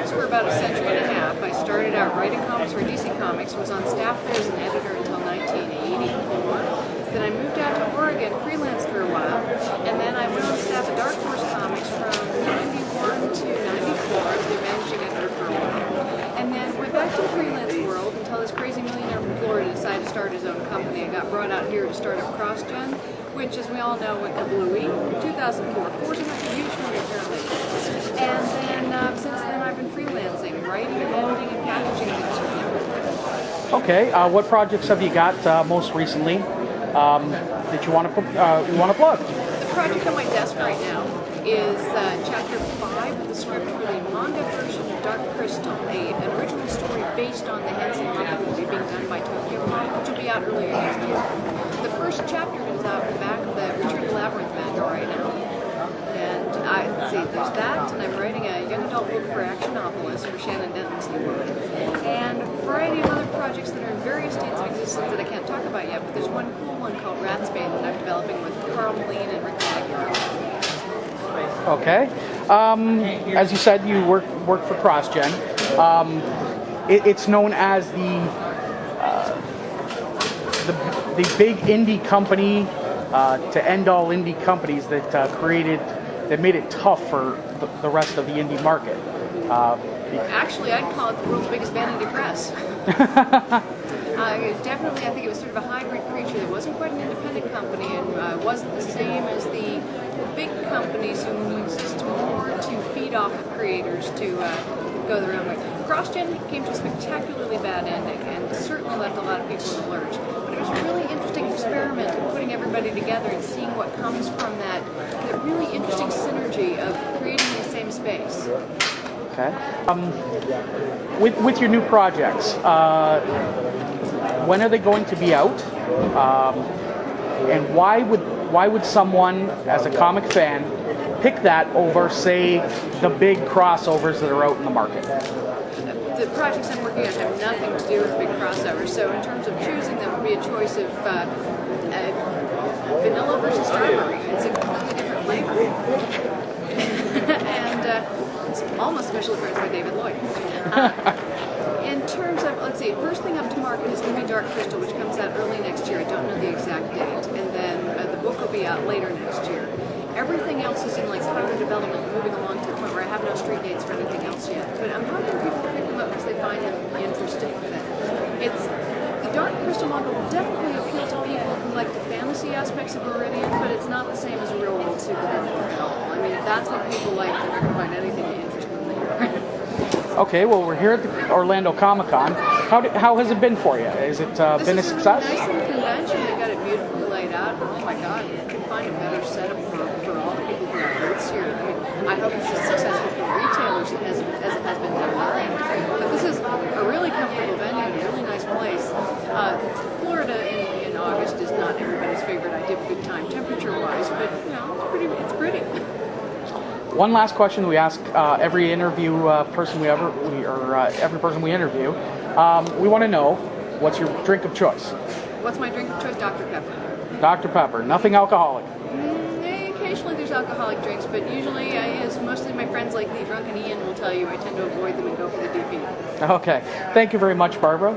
comics for about a century and a half. I started out writing comics for DC Comics, was on staff there as an editor until 1984. Then I moved out to Oregon, freelanced for a while, and then I went on staff at Dark Horse Comics from 91 to 94 as their managing editor for a while. And then went back to the freelance world until this crazy millionaire from Florida decided to start his own company. I got brought out here to start up CrossGen, which, as we all know, went kablooey in 2004. Force enough to use for me, apparently. And then since then, I've been freelancing, writing and editing and packaging things for them. Okay, what projects have you got most recently that you want to plug? The project on my desk right now is Chapter 5 of the script for the manga version of Dark Crystal, an original story based on the Henson manga movie being done by Tokyo Pop, which will be out earlier next year. The first chapter is out the back of the Retreat of Labyrinth manga right now. And let's see, there's that, and I'm writing a young adult book for Actionopolis for Shannon Denton's new book. And a variety of other projects that are in various states of existence that I can't talk about yet, but there's one cool one called Ratsbane that I'm developing with Carl Moline and Rick Maggiaro. Okay. As you said, you work for CrossGen. It's known as the big indie company to end all indie companies that made it tough for the rest of the indie market. Actually, I'd call it the world's biggest vanity press. Definitely, I think it was sort of a hybrid creature that wasn't quite an independent company and wasn't the same as the big companies who exist more to feed off of creators to go their own way. CrossGen came to a spectacularly bad ending and certainly left a lot of people in the lurch. But it was a really interesting experiment in putting everybody together and seeing what comes from that really interesting synergy of creating the same space. Okay. With your new projects, when are they going to be out? And why would someone, as a comic fan, pick that over, say, the big crossovers that are out in the market? The projects I'm working on have nothing to do with big crossovers, so in terms of choosing them would be a choice of vanilla versus strawberry. It's a completely different flavor. And it's almost special appearance by David Lloyd. In terms of, let's see, first thing up to market is going to be Dark Crystal, which comes out early next year. I don't know the exact date. And then the book will be out later next year. Everything else is in like further development, moving along to the point where I have no street dates for anything else yet. But I'm hoping people pick them up because they find them interesting. The Dark Crystal manga will definitely appeal to people who like the fantasy aspects of Viridian, but it's not the same as a real world superhero at all. I mean, if that's what people like, they're not going to find anything interesting there. Okay, well, we're here at the Orlando Comic-Con. How has it been for you? Has it been a success? This is a really nice little convention. They got it beautifully laid out. Oh my God, you can find a better setup for all the people who are booths here. I mean, I hope it's as successful for retailers as it has been done our end. But this is a really comfortable venue and a really nice place. Florida in August is not everybody's favorite idea of a good time temperature-wise, but you know, it's pretty. One last question we ask every interview person every person we interview. We want to know, what's your drink of choice? What's my drink of choice? Dr. Pepper. Dr. Pepper. Nothing alcoholic. Occasionally there's alcoholic drinks, but usually, as mostly my friends like the Drunken Ian will tell you, I tend to avoid them and go for the DP. Okay. Thank you very much, Barbara.